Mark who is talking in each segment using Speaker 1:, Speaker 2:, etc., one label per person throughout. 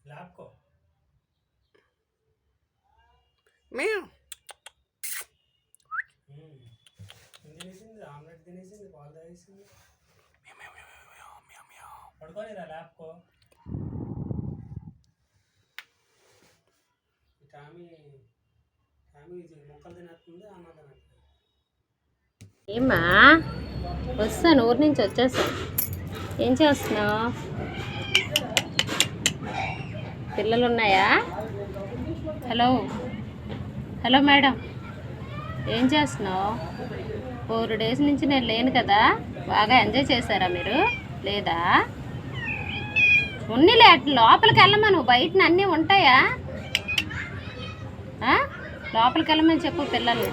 Speaker 1: లాక్కో తినేసింది, ఆమ్లెట్ తినేసింది, పాలు తాగేసింది. పడుకోలేదా లాక్కో. టామీ మొక్కలు తినేస్తుంది, అమ్మ తినట్లేదు.
Speaker 2: ఏమ్మా వస్తాను, ఊరి నుంచి వచ్చేసాను. ఏం చేస్తున్నావు? పిల్లలు ఉన్నాయా? హలో మేడం, ఏం చేస్తున్నావు? 4 days నుంచి నేను లేను కదా, బాగా ఎంజాయ్ చేశారా మీరు? లేదా ఉన్నిలే, లోపలికి వెళ్ళమా, నువ్వు బయటన అన్నీ ఉంటాయా? లోపలికి వెళ్ళమని చెప్పు పిల్లల్ని.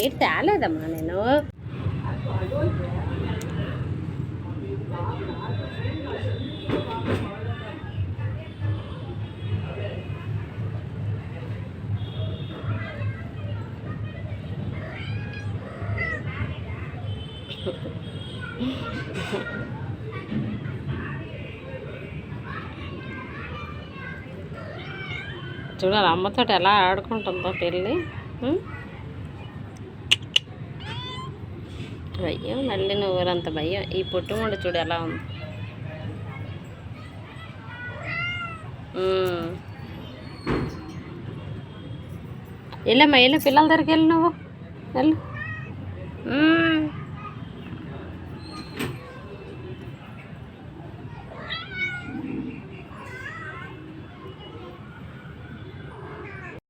Speaker 2: ఏడు తేలేదమ్మా నేను. చూడాలి అమ్మతో ఎలా ఆడుకుంటుందో పెళ్ళి. భయం, మళ్ళీ నువ్వురంత భయం. ఈ పుట్టుముండు చూడు ఎలా ఉంది. వెళ్ళమ్మా, పిల్లల దగ్గరికి వెళ్ళి నువ్వు వెళ్ళు.